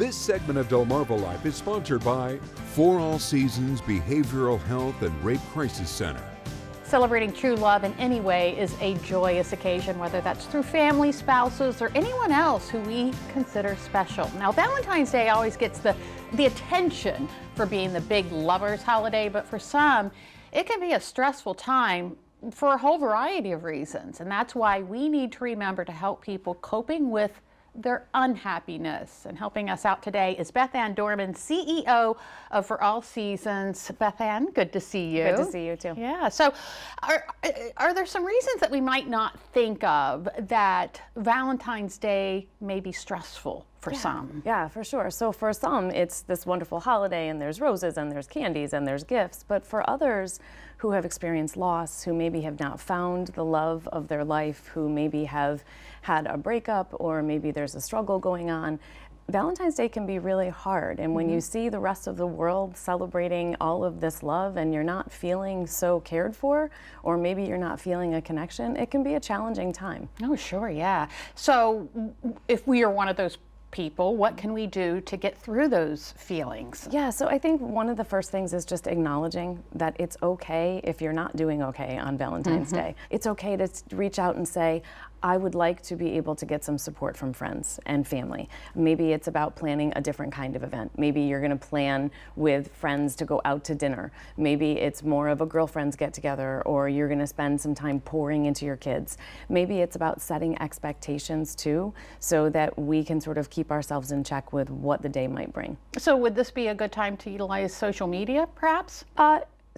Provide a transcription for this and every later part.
This segment of Delmarva Life is sponsored by For All Seasons Behavioral Health and Rape Crisis Center. Celebrating true love in any way is a joyous occasion, whether that's through family, spouses, or anyone else who we consider special. Now, Valentine's Day always gets the attention for being the big lovers holiday, but for some, it can be a stressful time for a whole variety of reasons. And that's why we need to remember to help people coping with their unhappiness. And helping us out today is Beth Ann Dorman, CEO of For All Seasons. Beth Ann, good to see you. Good to see you too. Yeah, so are there some reasons that we might not think of that Valentine's Day may be stressful for some? Yeah, for sure. So for some, it's this wonderful holiday and there's roses and there's candies and there's gifts. But for others who have experienced loss, who maybe have not found the love of their life, who maybe have had a breakup or maybe there's a struggle going on, Valentine's Day can be really hard. And when you see the rest of the world celebrating all of this love and you're not feeling so cared for, or maybe you're not feeling a connection, it can be a challenging time. Oh, sure, yeah. So if we are one of those people, what can we do to get through those feelings? Yeah, so I think one of the first things is just acknowledging that it's okay if you're not doing okay on Valentine's Day. It's okay to reach out and say, I would like to be able to get some support from friends and family. Maybe it's about planning a different kind of event. Maybe you're going to plan with friends to go out to dinner. Maybe it's more of a girlfriends get together, or you're going to spend some time pouring into your kids. Maybe it's about setting expectations too, so that we can sort of keep ourselves in check with what the day might bring. So would this be a good time to utilize social media, perhaps?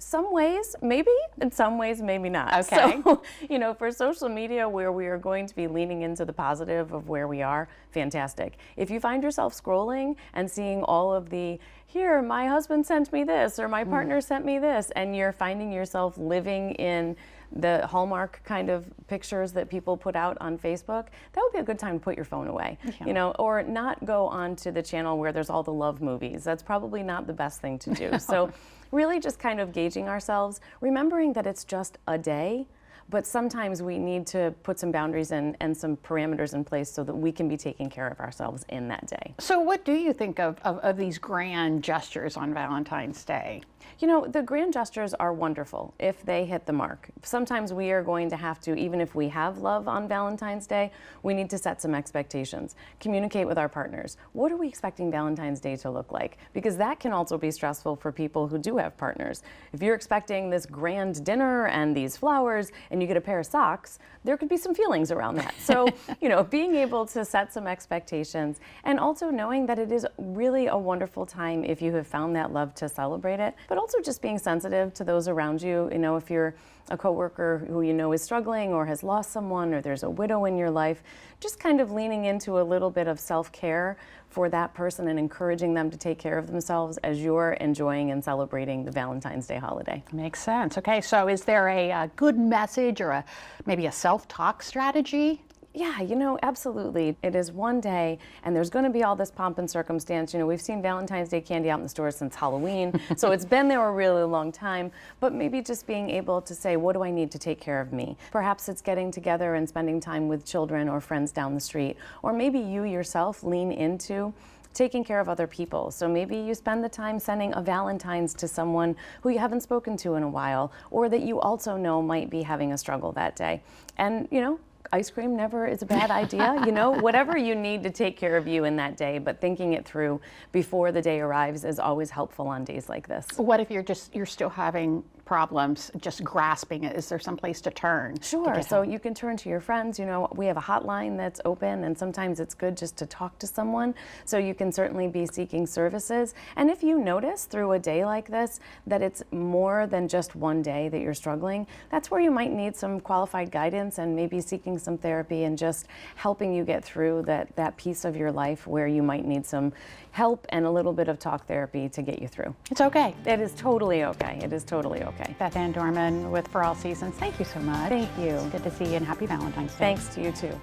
Some ways, maybe, in some ways, maybe not. Okay. So, you know, for social media where we are going to be leaning into the positive of where we are, fantastic. If you find yourself scrolling and seeing all of the, here, my husband sent me this, or my partner sent me this, and you're finding yourself living in the Hallmark kind of pictures that people put out on Facebook, that would be a good time to put your phone away, you know, or not go on to the channel where there's all the love movies. That's probably not the best thing to do. So really just kind of gauging ourselves, remembering that it's just a day, but sometimes we need to put some boundaries in and some parameters in place so that we can be taking care of ourselves in that day. So what do you think of these grand gestures on Valentine's Day? You know, the grand gestures are wonderful if they hit the mark. Sometimes we are going to have to, even if we have love on Valentine's Day, we need to set some expectations. Communicate with our partners. What are we expecting Valentine's Day to look like? Because that can also be stressful for people who do have partners. If you're expecting this grand dinner and these flowers and you get a pair of socks, there could be some feelings around that. So, you know, being able to set some expectations and also knowing that it is really a wonderful time if you have found that love to celebrate it, but also just being sensitive to those around you. You know, if you're a coworker who you know is struggling or has lost someone, or there's a widow in your life, just kind of leaning into a little bit of self-care for that person and encouraging them to take care of themselves as you're enjoying and celebrating the Valentine's Day holiday. Makes sense. Okay, so is there a good message or maybe a self-talk strategy? Yeah, you know, absolutely. It is one day, and there's going to be all this pomp and circumstance. You know, we've seen Valentine's Day candy out in the stores since Halloween, so it's been there a really long time. But maybe just being able to say, what do I need to take care of me? Perhaps it's getting together and spending time with children or friends down the street. Or maybe you yourself lean into taking care of other people. So maybe you spend the time sending a Valentine's to someone who you haven't spoken to in a while, or that you also know might be having a struggle that day. And, you know, ice cream never is a bad idea, you know, whatever you need to take care of you in that day, but thinking it through before the day arrives is always helpful on days like this. What if you're still having problems just grasping it? Is there some place to turn? Sure. So you can turn to your friends. You know, we have a hotline that's open, and sometimes it's good just to talk to someone. So you can certainly be seeking services. And if you notice through a day like this that it's more than just one day that you're struggling, that's where you might need some qualified guidance and maybe seeking some therapy and just helping you get through that piece of your life where you might need some help and a little bit of talk therapy to get you through. It's okay. It is totally okay. It is totally okay. Beth Ann Dorman with For All Seasons, thank you so much. Thank you. It's good to see you, and happy Valentine's Day. Thanks to you too.